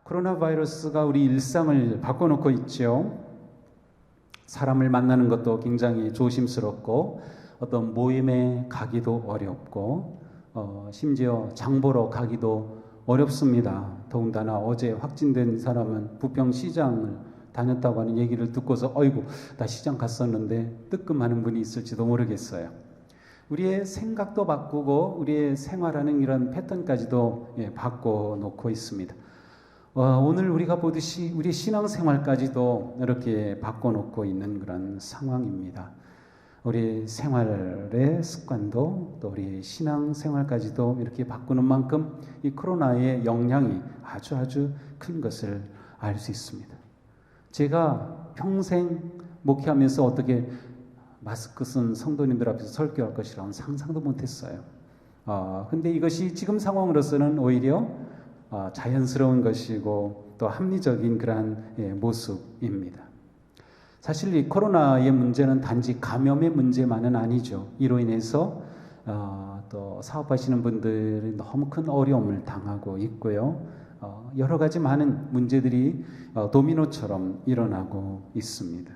코로나 바이러스가 우리 일상을 바꿔놓고 있죠. 사람을 만나는 것도 굉장히 조심스럽고 어떤 모임에 가기도 어렵고 심지어 장 보러 가기도 어렵습니다. 더군다나 어제 확진된 사람은 부평시장을 다녔다고 하는 얘기를 듣고서 어이구 나 시장 갔었는데 뜨끔하는 분이 있을지도 모르겠어요. 우리의 생각도 바꾸고 우리의 생활하는 이런 패턴까지도 바꿔놓고 있습니다. 오늘 우리가 보듯이 우리 신앙생활까지도 이렇게 바꿔놓고 있는 그런 상황입니다. 우리 생활의 습관도 또 우리 신앙생활까지도 이렇게 바꾸는 만큼 이 코로나의 영향이 아주 큰 것을 알 수 있습니다. 제가 평생 목회하면서 어떻게 마스크 쓴 성도님들 앞에서 설교할 것이라고는 상상도 못했어요. 근데 이것이 지금 상황으로서는 오히려 자연스러운 것이고 또 합리적인 그러한 모습입니다. 사실 이 코로나의 문제는 단지 감염의 문제만은 아니죠. 이로 인해서 또 사업하시는 분들이 너무 큰 어려움을 당하고 있고요. 여러 가지 많은 문제들이 도미노처럼 일어나고 있습니다.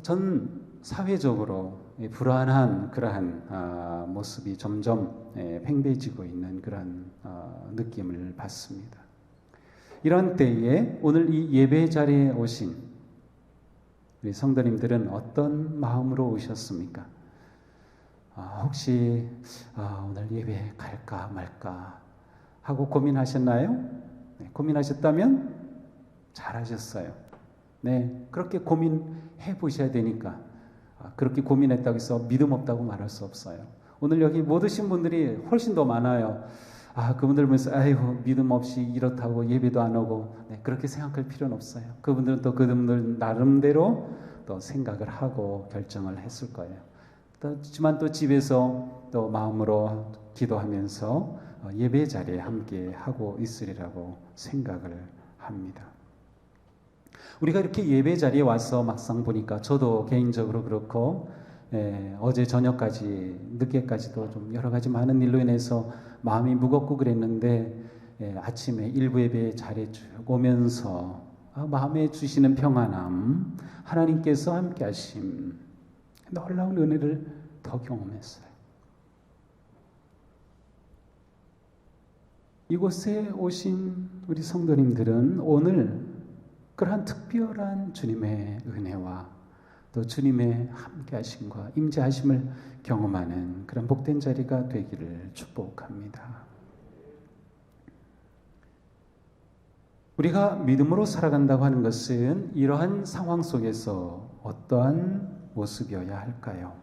전 사회적으로 불안한 그러한 모습이 점점 팽배해지고 있는 그런 느낌을 받습니다. 이런 때에 오늘 이 예배 자리에 오신 우리 성도님들은 어떤 마음으로 오셨습니까? 혹시 오늘 예배 갈까 말까 하고 고민하셨나요? 네, 고민하셨다면 잘하셨어요. 네, 그렇게 고민해 보셔야 되니까 그렇게 고민했다고 해서 믿음 없다고 말할 수 없어요. 오늘 여기 못 오신 분들이 훨씬 더 많아요. 그분들 보면서 아이고 믿음 없이 이렇다고 예배도 안 오고 그렇게 생각할 필요는 없어요. 그분들은 또 그분들 나름대로 또 생각을 하고 결정을 했을 거예요. 하지만 또 집에서 또 마음으로 기도하면서 예배 자리에 함께 하고 있으리라고 생각을 합니다. 우리가 이렇게 예배 자리에 와서 막상 보니까 저도 개인적으로 그렇고 어제 저녁까지 늦게까지도 좀 여러 가지 많은 일로 인해서 마음이 무겁고 그랬는데 아침에 일부 예배 자리에 쭉 오면서 마음에 주시는 평안함, 하나님께서 함께 하심, 놀라운 은혜를 더 경험했어요. 이곳에 오신 우리 성도님들은 오늘 그러한 특별한 주님의 은혜와 또 주님의 함께하심과 임재하심을 경험하는 그런 복된 자리가 되기를 축복합니다. 우리가 믿음으로 살아간다고 하는 것은 이러한 상황 속에서 어떠한 모습이어야 할까요?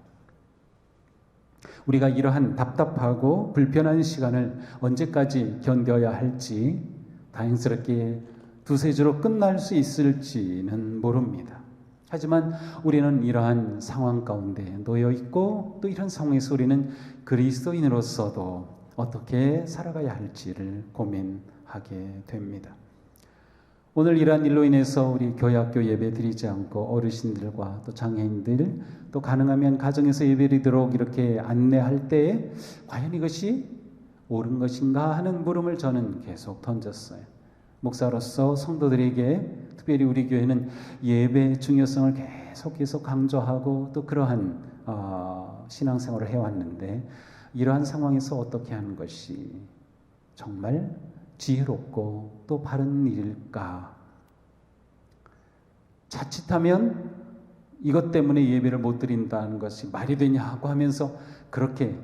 우리가 이러한 답답하고 불편한 시간을 언제까지 견뎌야 할지 다행스럽게 두세 주로 끝날 수 있을지는 모릅니다. 하지만 우리는 이러한 상황 가운데 놓여 있고 또 이런 상황에서 우리는 그리스도인으로서도 어떻게 살아가야 할지를 고민하게 됩니다. 오늘 이러한 일로 인해서 우리 교회학교 예배 드리지 않고 어르신들과 또 장애인들 또 가능하면 가정에서 예배 드리도록 이렇게 안내할 때에 과연 이것이 옳은 것인가 하는 물음을 저는 계속 던졌어요. 목사로서 성도들에게 특별히 우리 교회는 예배의 중요성을 계속 강조하고 또 그러한 신앙생활을 해왔는데 이러한 상황에서 어떻게 하는 것이 정말 지혜롭고 또 바른 일일까? 자칫하면 이것 때문에 예배를 못 드린다는 것이 말이 되냐고 하면서 그렇게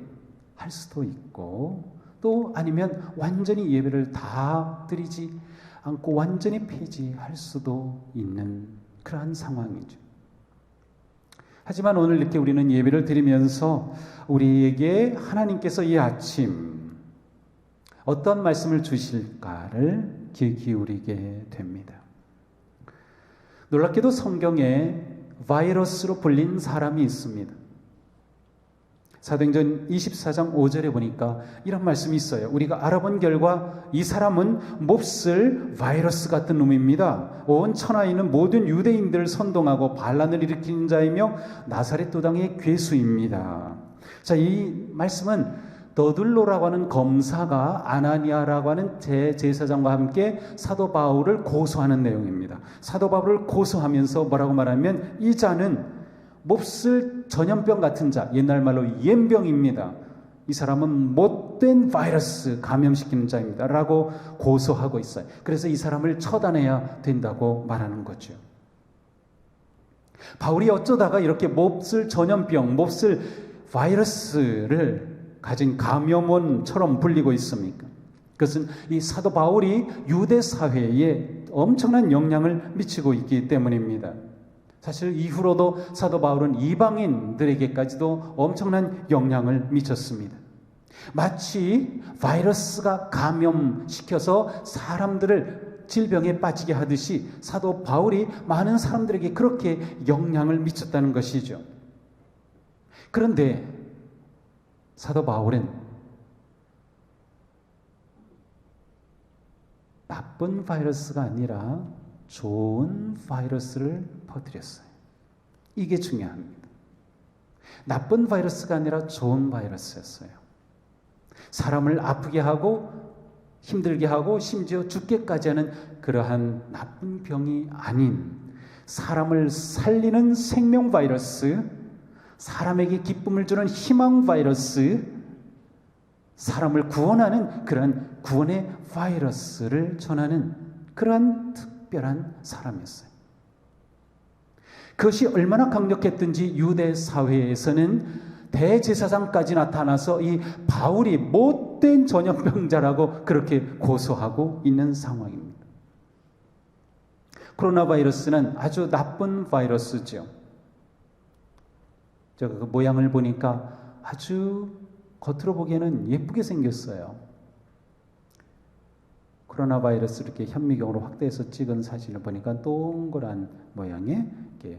할 수도 있고 또 아니면 완전히 예배를 다 드리지 않고 완전히 폐지할 수도 있는 그러한 상황이죠. 하지만 오늘 이렇게 우리는 예배를 드리면서 우리에게 하나님께서 이 아침 어떤 말씀을 주실까를 귀 기울이게 됩니다. 놀랍게도 성경에 바이러스로 불린 사람이 있습니다. 사도행전 24장 5절에 보니까 이런 말씀이 있어요. 우리가 알아본 결과 이 사람은 몹쓸 바이러스 같은 놈입니다. 온 천하에 있는 모든 유대인들을 선동하고 반란을 일으키는 자이며 나사렛 도당의 괴수입니다. 자, 이 말씀은 더둘로라고 하는 검사가 아나니아라고 하는 대제사장과 함께 사도 바울을 고소하는 내용입니다. 사도 바울을 고소하면서 뭐라고 말하면 이 자는 몹쓸 전염병 같은 자, 옛날 말로 이엠병입니다. 이 사람은 못된 바이러스 감염시키는 자입니다. 라고 고소하고 있어요. 그래서 이 사람을 처단해야 된다고 말하는 거죠. 바울이 어쩌다가 이렇게 몹쓸 전염병, 몹쓸 바이러스를 가진 감염원처럼 불리고 있습니까? 그것은 이 사도 바울이 유대 사회에 엄청난 영향을 미치고 있기 때문입니다. 사실 이후로도 사도 바울은 이방인들에게까지도 엄청난 영향을 미쳤습니다. 마치 바이러스가 감염시켜서 사람들을 질병에 빠지게 하듯이 사도 바울이 많은 사람들에게 그렇게 영향을 미쳤다는 것이죠. 그런데 사도 바울은 나쁜 바이러스가 아니라 좋은 바이러스를 퍼뜨렸어요. 이게 중요합니다. 나쁜 바이러스가 아니라 좋은 바이러스였어요. 사람을 아프게 하고 힘들게 하고 심지어 죽게까지 하는 그러한 나쁜 병이 아닌 사람을 살리는 생명 바이러스, 사람에게 기쁨을 주는 희망 바이러스, 사람을 구원하는 그러한 구원의 바이러스를 전하는 그러한 특별한 사람이었어요. 그것이 얼마나 강력했든지 유대 사회에서는 대제사장까지 나타나서 이 바울이 못된 전염병자라고 그렇게 고소하고 있는 상황입니다. 코로나 바이러스는 아주 나쁜 바이러스죠. 제가 그 모양을 보니까 아주 겉으로 보기에는 예쁘게 생겼어요. 코로나 바이러스 이렇게 현미경으로 확대해서 찍은 사진을 보니까 동그란 모양의 이렇게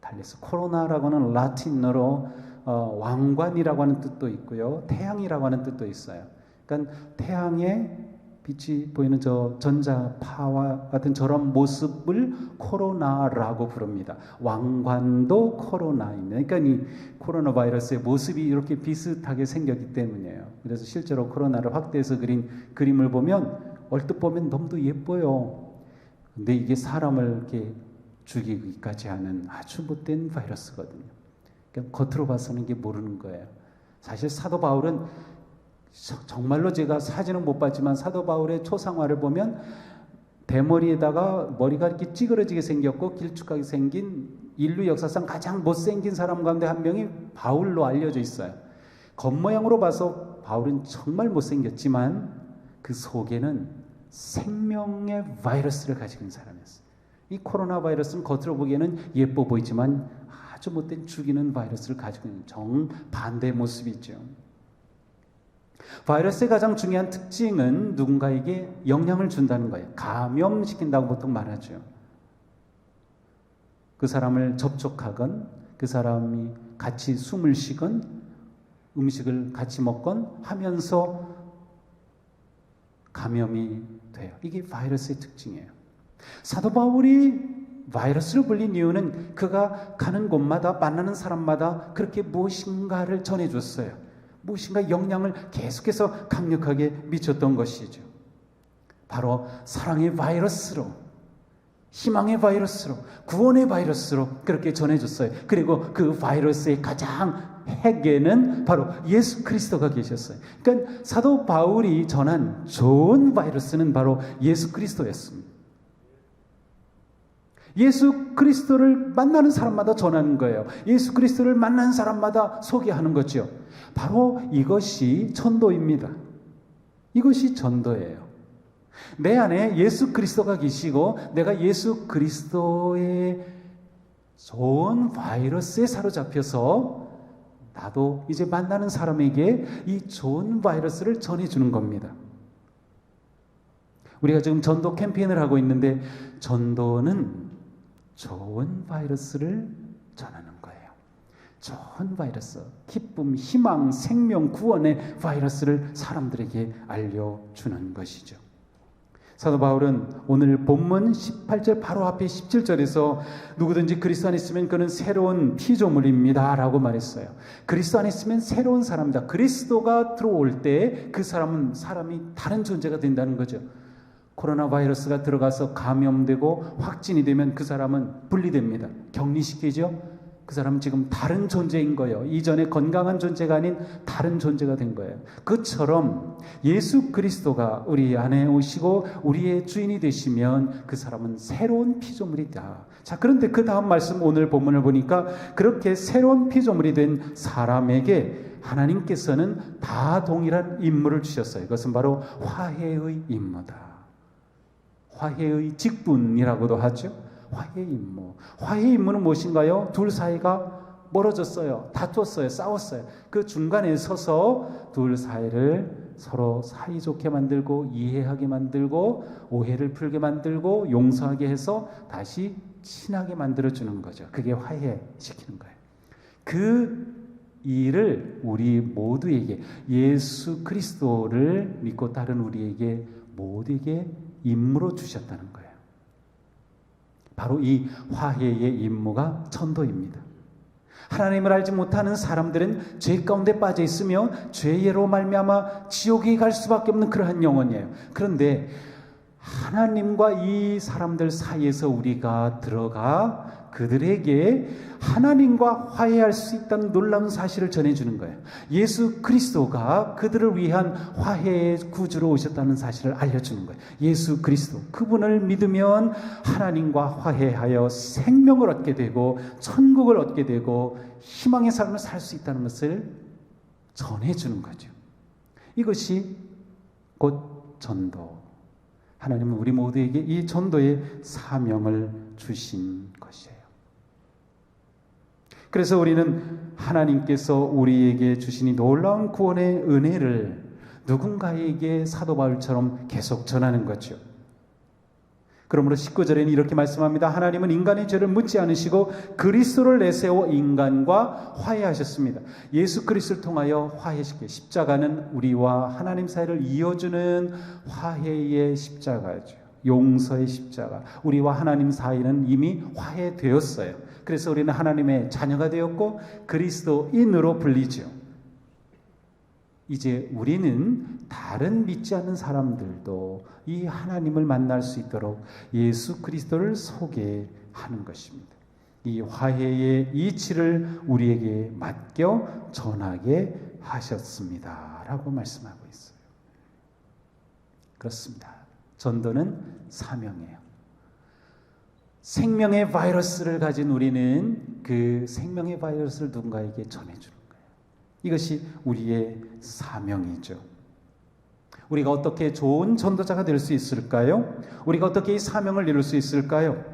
달려서 코로나라고는 라틴어로 왕관이라고 하는 뜻도 있고요. 태양이라고 하는 뜻도 있어요. 그러니까 태양의 빛이 보이는 저 전자파와 같은 저런 모습을 코로나라고 부릅니다. 왕관도 코로나입니다. 그러니까 이 코로나 바이러스의 모습이 이렇게 비슷하게 생겼기 때문이에요. 그래서 실제로 코로나를 확대해서 그린 그림을 보면 얼뜻 보면 너무도 예뻐요. 근데 이게 사람을 이렇게 죽이기까지 하는 아주 못된 바이러스거든요. 그러니까 겉으로 봐서는 이게 모르는 거예요. 사실 사도 바울은 정말로 제가 사진은 못 봤지만 사도 바울의 초상화를 보면 대머리에다가 머리가 이렇게 찌그러지게 생겼고 길쭉하게 생긴 인류 역사상 가장 못생긴 사람 가운데 한 명이 바울로 알려져 있어요. 겉모양으로 봐서 바울은 정말 못생겼지만 그 속에는 생명의 바이러스를 가지고 있는 사람이었어요. 이 코로나 바이러스는 겉으로 보기에는 예뻐 보이지만 아주 못된 죽이는 바이러스를 가지고 있는 정반대의 모습이죠. 바이러스의 가장 중요한 특징은 누군가에게 영향을 준다는 거예요. 감염시킨다고 보통 말하죠. 그 사람을 접촉하건 그 사람이 같이 숨을 쉬건 음식을 같이 먹건 하면서 감염이 돼요. 이게 바이러스의 특징이에요. 사도 바울이 바이러스를 불린 이유는 그가 가는 곳마다 만나는 사람마다 그렇게 무엇인가를 전해줬어요. 무엇인가 영향을 계속해서 강력하게 미쳤던 것이죠. 바로 사랑의 바이러스로, 희망의 바이러스로, 구원의 바이러스로 그렇게 전해줬어요. 그리고 그 바이러스의 가장 핵에는 바로 예수 그리스도가 계셨어요. 그러니까 사도 바울이 전한 좋은 바이러스는 바로 예수 그리스도였습니다. 예수 그리스도를 만나는 사람마다 전하는 거예요. 예수 그리스도를 만나는 사람마다 소개하는 거죠. 바로 이것이 전도입니다. 이것이 전도예요. 내 안에 예수 그리스도가 계시고 내가 예수 그리스도의 좋은 바이러스에 사로잡혀서 나도 이제 만나는 사람에게 이 좋은 바이러스를 전해주는 겁니다. 우리가 지금 전도 캠페인을 하고 있는데 전도는 좋은 바이러스를 전하는 거예요. 좋은 바이러스, 기쁨, 희망, 생명, 구원의 바이러스를 사람들에게 알려주는 것이죠. 사도 바울은 오늘 본문 18절 바로 앞에 17절에서 누구든지 그리스도 안에 있으면 그는 새로운 피조물입니다 라고 말했어요. 그리스도 안에 있으면 새로운 사람이다. 그리스도가 들어올 때 그 사람은 사람이 다른 존재가 된다는 거죠. 코로나 바이러스가 들어가서 감염되고 확진이 되면 그 사람은 분리됩니다. 격리시키죠. 그 사람은 지금 다른 존재인 거예요. 이전에 건강한 존재가 아닌 다른 존재가 된 거예요. 그처럼 예수 그리스도가 우리 안에 오시고 우리의 주인이 되시면 그 사람은 새로운 피조물이다. 자, 그런데 그 다음 말씀 오늘 본문을 보니까 그렇게 새로운 피조물이 된 사람에게 하나님께서는 다 동일한 임무를 주셨어요. 그것은 바로 화해의 임무다. 화해의 직분이라고도 하죠. 화해의 임무. 화해의 임무는 무엇인가요? 둘 사이가 멀어졌어요. 다투었어요. 싸웠어요. 그 중간에 서서 둘 사이를 서로 사이좋게 만들고 이해하게 만들고 오해를 풀게 만들고 용서하게 해서 다시 친하게 만들어주는 거죠. 그게 화해시키는 거예요. 그 일을 우리 모두에게, 예수 그리스도를 믿고 따른 우리에게 모두에게 임무로 주셨다는 거예요. 바로 이 화해의 임무가 전도입니다. 하나님을 알지 못하는 사람들은 죄 가운데 빠져 있으며 죄로 말미암아 지옥에 갈 수밖에 없는 그러한 영혼이에요. 그런데 하나님과 이 사람들 사이에서 우리가 들어가 그들에게 하나님과 화해할 수 있다는 놀라운 사실을 전해주는 거예요. 예수 그리스도가 그들을 위한 화해의 구주로 오셨다는 사실을 알려주는 거예요. 예수 그리스도, 그분을 믿으면 하나님과 화해하여 생명을 얻게 되고 천국을 얻게 되고 희망의 삶을 살 수 있다는 것을 전해주는 거죠. 이것이 곧 전도. 하나님은 우리 모두에게 이 전도의 사명을 주신 것이에요. 그래서 우리는 하나님께서 우리에게 주신 이 놀라운 구원의 은혜를 누군가에게 사도 바울처럼 계속 전하는 거죠. 그러므로 19절에는 이렇게 말씀합니다. 하나님은 인간의 죄를 묻지 않으시고 그리스도를 내세워 인간과 화해하셨습니다. 예수 그리스도를 통하여 화해시켜, 십자가는 우리와 하나님 사이를 이어주는 화해의 십자가죠. 용서의 십자가. 우리와 하나님 사이는 이미 화해되었어요. 그래서 우리는 하나님의 자녀가 되었고 그리스도인으로 불리죠. 이제 우리는 다른 믿지 않는 사람들도 이 하나님을 만날 수 있도록 예수 그리스도를 소개하는 것입니다. 이 화해의 이치를 우리에게 맡겨 전하게 하셨습니다 라고 말씀하고 있어요. 그렇습니다. 전도는 사명이에요. 생명의 바이러스를 가진 우리는 그 생명의 바이러스를 누군가에게 전해주는 거예요. 이것이 우리의 사명이죠. 우리가 어떻게 좋은 전도자가 될 수 있을까요? 우리가 어떻게 이 사명을 이룰 수 있을까요?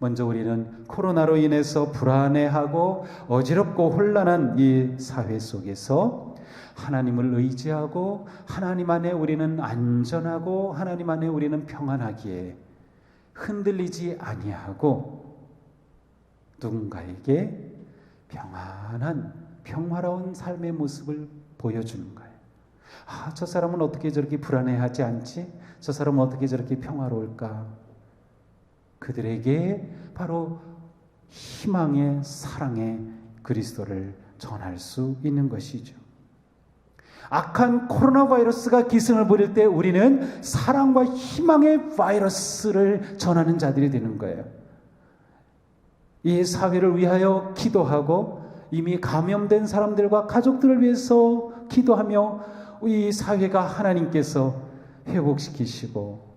먼저 우리는 코로나로 인해서 불안해하고 어지럽고 혼란한 이 사회 속에서 하나님을 의지하고 하나님 안에 우리는 안전하고 하나님 안에 우리는 평안하기에 흔들리지 아니하고 누군가에게 평안한 평화로운 삶의 모습을 보여주는 거예요. 아, 저 사람은 어떻게 저렇게 불안해하지 않지? 저 사람은 어떻게 저렇게 평화로울까? 그들에게 바로 희망의 사랑의 그리스도를 전할 수 있는 것이죠. 악한 코로나 바이러스가 기승을 부릴 때 우리는 사랑과 희망의 바이러스를 전하는 자들이 되는 거예요. 이 사회를 위하여 기도하고 이미 감염된 사람들과 가족들을 위해서 기도하며 이 사회가 하나님께서 회복시키시고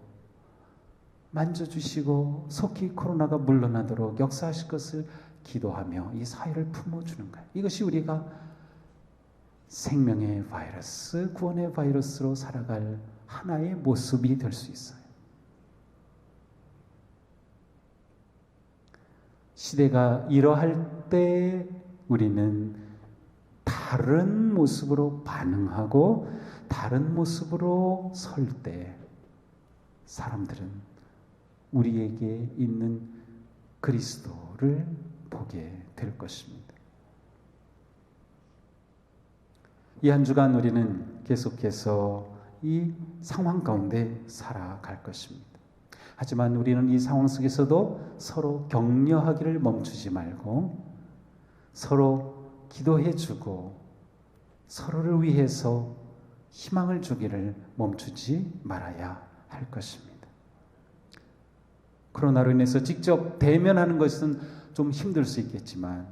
만져주시고 속히 코로나가 물러나도록 역사하실 것을 기도하며 이 사회를 품어주는 거예요. 이것이 우리가 생명의 바이러스, 구원의 바이러스로 살아갈 하나의 모습이 될 수 있어요. 시대가 이러할 때 우리는 다른 모습으로 반응하고 다른 모습으로 설 때 사람들은 우리에게 있는 그리스도를 보게 될 것입니다. 이 한 주간 우리는 계속해서 이 상황 가운데 살아갈 것입니다. 하지만 우리는 이 상황 속에서도 서로 격려하기를 멈추지 말고 서로 기도해주고 서로를 위해서 희망을 주기를 멈추지 말아야 할 것입니다. 코로나로 인해서 직접 대면하는 것은 좀 힘들 수 있겠지만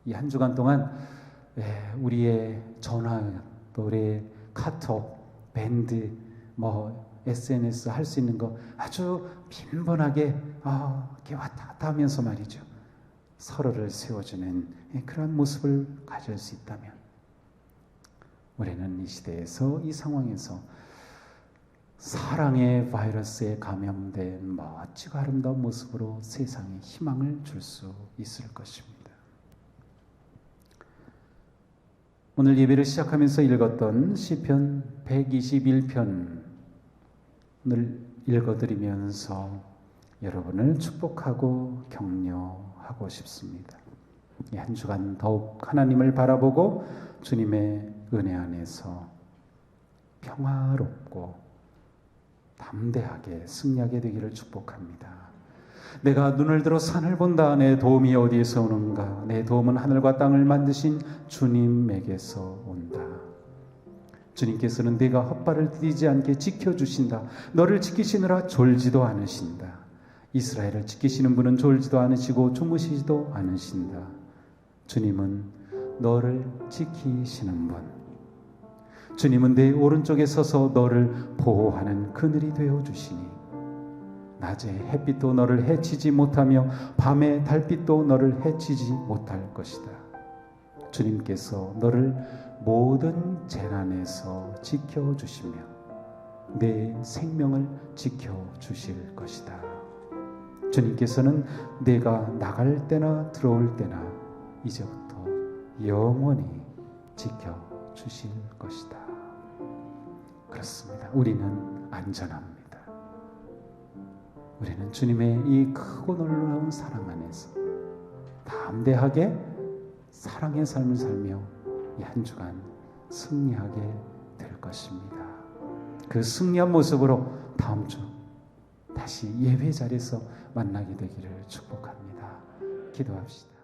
이 한 주간 동안 우리의 전화, 또 우리의 카톡, 밴드, SNS 할 수 있는 거 아주 빈번하게 이렇게 왔다 갔다 하면서 말이죠. 서로를 세워주는 그런 모습을 가질 수 있다면 우리는 이 시대에서, 이 상황에서 사랑의 바이러스에 감염된 멋지고 아름다운 모습으로 세상에 희망을 줄 수 있을 것입니다. 오늘 예배를 시작하면서 읽었던 시편 121편을 읽어드리면서 여러분을 축복하고 격려하고 싶습니다. 이 한 주간 더욱 하나님을 바라보고 주님의 은혜 안에서 평화롭고 담대하게 승리하게 되기를 축복합니다. 내가 눈을 들어 산을 본다. 내 도움이 어디에서 오는가? 내 도움은 하늘과 땅을 만드신 주님에게서 온다. 주님께서는 네가 헛발을 디디지 않게 지켜주신다. 너를 지키시느라 졸지도 않으신다. 이스라엘을 지키시는 분은 졸지도 않으시고 주무시지도 않으신다. 주님은 너를 지키시는 분. 주님은 내 오른쪽에 서서 너를 보호하는 그늘이 되어주시니 낮에 햇빛도 너를 해치지 못하며 밤에 달빛도 너를 해치지 못할 것이다. 주님께서 너를 모든 재난에서 지켜주시며 내 생명을 지켜주실 것이다. 주님께서는 내가 나갈 때나 들어올 때나 이제부터 영원히 지켜주실 것이다. 그렇습니다. 우리는 안전합니다. 우리는 주님의 이 크고 놀라운 사랑 안에서 담대하게 사랑의 삶을 살며 이 한 주간 승리하게 될 것입니다. 그 승리한 모습으로 다음 주 다시 예배 자리에서 만나게 되기를 축복합니다. 기도합시다.